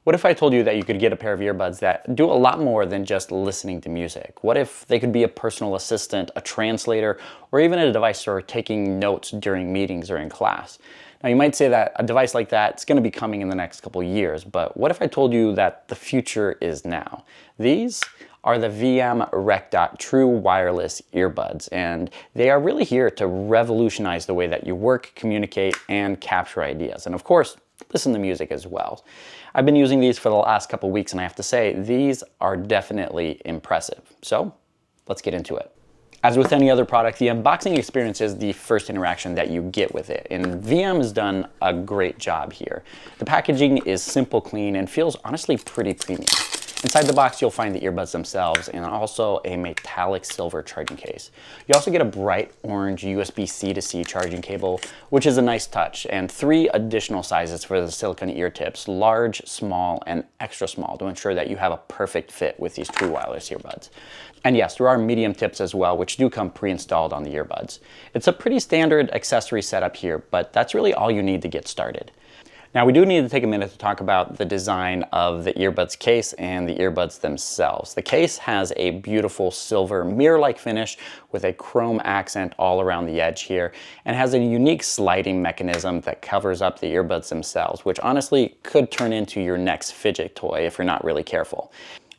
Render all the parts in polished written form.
What if I told you that you could get a pair of earbuds that do a lot more than just listening to music? What if they could be a personal assistant, a translator, or even a device for taking notes during meetings or in class? Now you might say that a device like that is going to be coming in the next couple of years, but what if I told you that the future is now? These are the Viaim RecDot True Wireless Earbuds, and they are really here to revolutionize the way that you work, communicate, and capture ideas. And of course, listen to music as well. I've been using these for the last couple weeks, and I have to say, these are definitely impressive. So let's get into it. As with any other product, the unboxing experience is the first interaction that you get with it, and Viaim has done a great job here. The packaging is simple, clean, and feels honestly pretty premium. Inside the box, you'll find the earbuds themselves and also a metallic silver charging case. You also get a bright orange USB-C to C charging cable, which is a nice touch, and 3 additional sizes for the silicone ear tips, large, small, and extra small, to ensure that you have a perfect fit with these true wireless earbuds. And yes, there are medium tips as well, which do come pre-installed on the earbuds. It's a pretty standard accessory setup here, but that's really all you need to get started. Now we do need to take a minute to talk about the design of the earbuds case and the earbuds themselves. The case has a beautiful silver mirror-like finish with a chrome accent all around the edge here, and has a unique sliding mechanism that covers up the earbuds themselves, which honestly could turn into your next fidget toy if you're not really careful.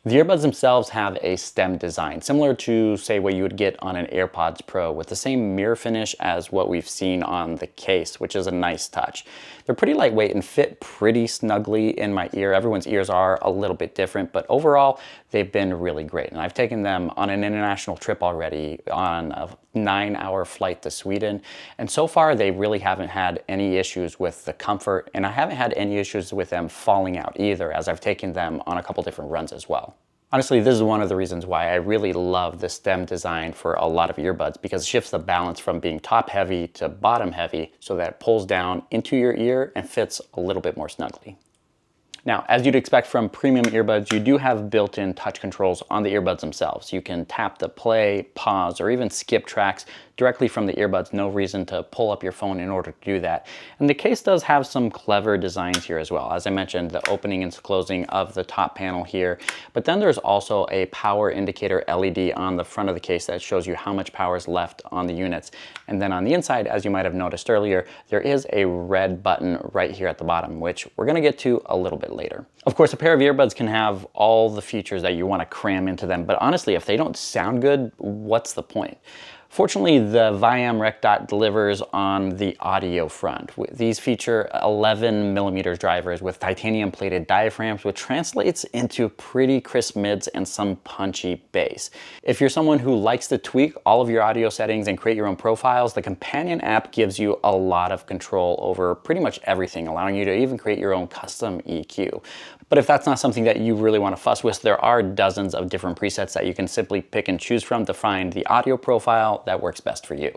The earbuds themselves have a stem design, similar to, say, what you would get on an AirPods Pro, with the same mirror finish as what we've seen on the case, which is a nice touch. They're pretty lightweight and fit pretty snugly in my ear. Everyone's ears are a little bit different, but overall, they've been really great. And I've taken them on an international trip already, on a 9-hour flight to Sweden. And so far, they really haven't had any issues with the comfort, and I haven't had any issues with them falling out either, as I've taken them on a couple different runs as well. Honestly, this is one of the reasons why I really love the stem design for a lot of earbuds, because it shifts the balance from being top heavy to bottom heavy so that it pulls down into your ear and fits a little bit more snugly. Now, as you'd expect from premium earbuds, you do have built-in touch controls on the earbuds themselves. You can tap to play, pause, or even skip tracks directly from the earbuds. No reason to pull up your phone in order to do that. And the case does have some clever designs here as well. As I mentioned, the opening and closing of the top panel here. But then there's also a power indicator LED on the front of the case that shows you how much power is left on the units. And then on the inside, as you might have noticed earlier, there is a red button right here at the bottom, which we're going to get to a little bit later. Of course, a pair of earbuds can have all the features that you want to cram into them, but honestly, if they don't sound good, what's the point? Fortunately, the Viaim RecDot delivers on the audio front. These feature 11mm drivers with titanium plated diaphragms, which translates into pretty crisp mids and some punchy bass. If you're someone who likes to tweak all of your audio settings and create your own profiles, the companion app gives you a lot of control over pretty much everything, allowing you to even create your own custom EQ. But if that's not something that you really want to fuss with, there are dozens of different presets that you can simply pick and choose from to find the audio profile that works best for you.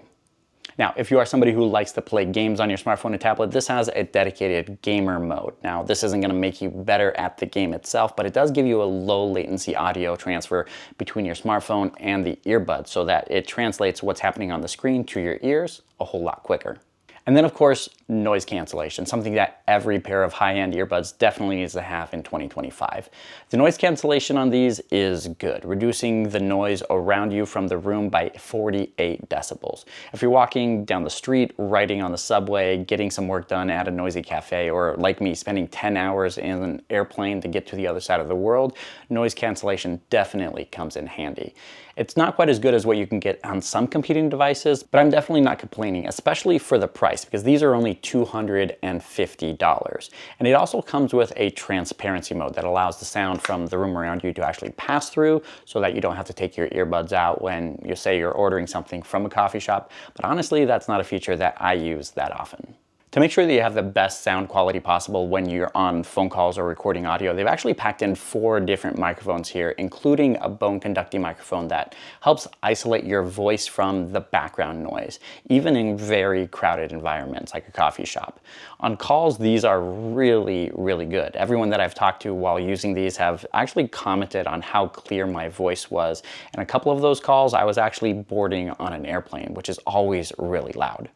Now, if you are somebody who likes to play games on your smartphone and tablet, this has a dedicated gamer mode. Now, this isn't going to make you better at the game itself, but it does give you a low latency audio transfer between your smartphone and the earbuds so that it translates what's happening on the screen to your ears a whole lot quicker. And then, of course, noise cancellation, something that every pair of high-end earbuds definitely needs to have in 2025. The noise cancellation on these is good, reducing the noise around you from the room by 48 decibels. If you're walking down the street, riding on the subway, getting some work done at a noisy cafe, or like me, spending 10 hours in an airplane to get to the other side of the world, noise cancellation definitely comes in handy. It's not quite as good as what you can get on some competing devices, but I'm definitely not complaining, especially for the price, because these are only $250. And it also comes with a transparency mode that allows the sound from the room around you to actually pass through so that you don't have to take your earbuds out when you say you're ordering something from a coffee shop. But honestly, that's not a feature that I use that often. To make sure that you have the best sound quality possible when you're on phone calls or recording audio, they've actually packed in 4 different microphones here, including a bone conducting microphone that helps isolate your voice from the background noise, even in very crowded environments like a coffee shop. On calls, these are really, really good. Everyone that I've talked to while using these have actually commented on how clear my voice was. And a couple of those calls, I was actually boarding on an airplane, which is always really loud.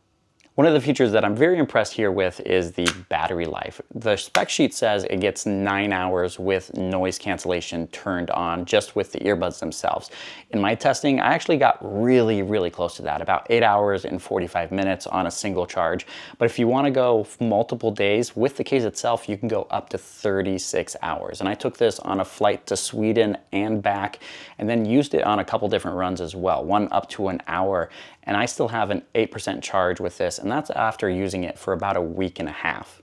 One of the features that I'm very impressed here with is the battery life. The spec sheet says it gets 9 hours with noise cancellation turned on just with the earbuds themselves. In my testing, I actually got really close to that, about 8 hours and 45 minutes on a single charge. But if you want to go multiple days with the case itself, you can go up to 36 hours. And I took this on a flight to Sweden and back, and then used it on a couple different runs as well, one up to an hour. And I still have an 8% charge with this, and that's after using it for about a week and a half.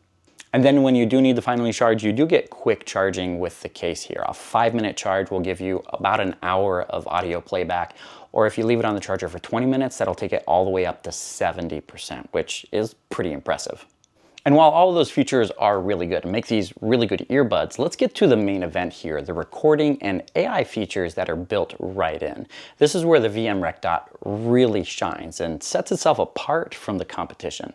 And then when you do need to finally charge, you do get quick charging with the case here. A 5-minute charge will give you about an hour of audio playback, or if you leave it on the charger for 20 minutes, that'll take it all the way up to 70%, which is pretty impressive. And while all of those features are really good and make these really good earbuds, let's get to the main event here, the recording and AI features that are built right in. This is where the Viaim RecDot really shines and sets itself apart from the competition.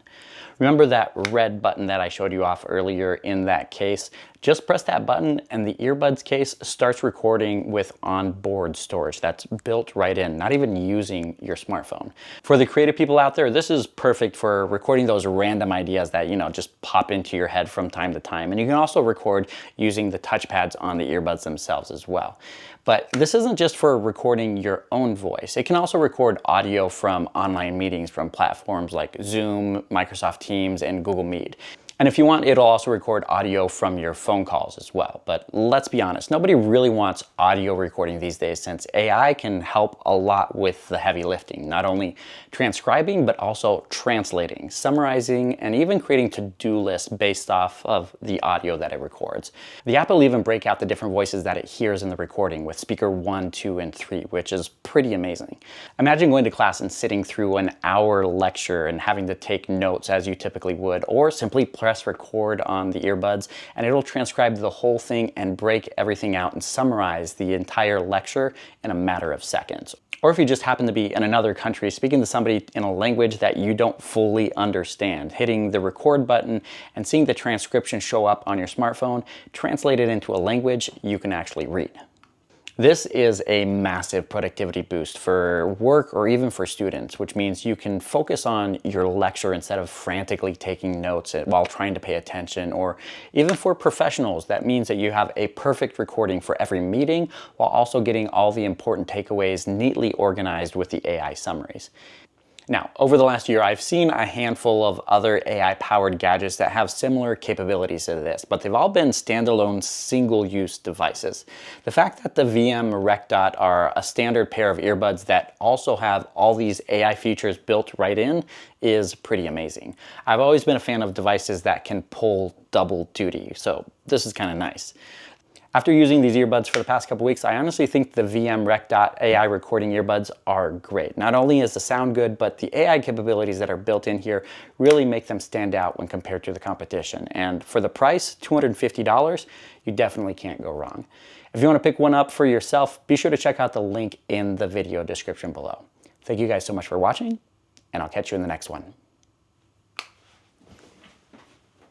Remember that red button that I showed you off earlier in that case? Just press that button and the earbuds case starts recording with onboard storage that's built right in, not even using your smartphone. For the creative people out there, this is perfect for recording those random ideas that, just pop into your head from time to time. And you can also record using the touchpads on the earbuds themselves as well. But this isn't just for recording your own voice. It can also record audio from online meetings from platforms like Zoom, Microsoft Teams, and Google Meet. And if you want, it'll also record audio from your phone calls as well. But let's be honest, nobody really wants audio recording these days since AI can help a lot with the heavy lifting, not only transcribing, but also translating, summarizing, and even creating to-do lists based off of the audio that it records. The app will even break out the different voices that it hears in the recording with speaker 1, 2, and 3, which is pretty amazing. Imagine going to class and sitting through an hour lecture and having to take notes as you typically would, or simply press record on the earbuds and it'll transcribe the whole thing and break everything out and summarize the entire lecture in a matter of seconds. Or if you just happen to be in another country speaking to somebody in a language that you don't fully understand, hitting the record button and seeing the transcription show up on your smartphone, translate it into a language you can actually read. This is a massive productivity boost for work or even for students, which means you can focus on your lecture instead of frantically taking notes while trying to pay attention. Or even for professionals, that means that you have a perfect recording for every meeting while also getting all the important takeaways neatly organized with the AI summaries. Now, over the last year, I've seen a handful of other AI-powered gadgets that have similar capabilities to this, but they've all been standalone single-use devices. The fact that the Viaim RecDot are a standard pair of earbuds that also have all these AI features built right in is pretty amazing. I've always been a fan of devices that can pull double duty, so this is kind of nice. After using these earbuds for the past couple weeks, I honestly think the Viaim RecDot AI recording earbuds are great. Not only is the sound good, but the AI capabilities that are built in here really make them stand out when compared to the competition. And for the price, $250, you definitely can't go wrong. If you want to pick one up for yourself, be sure to check out the link in the video description below. Thank you guys so much for watching, and I'll catch you in the next one.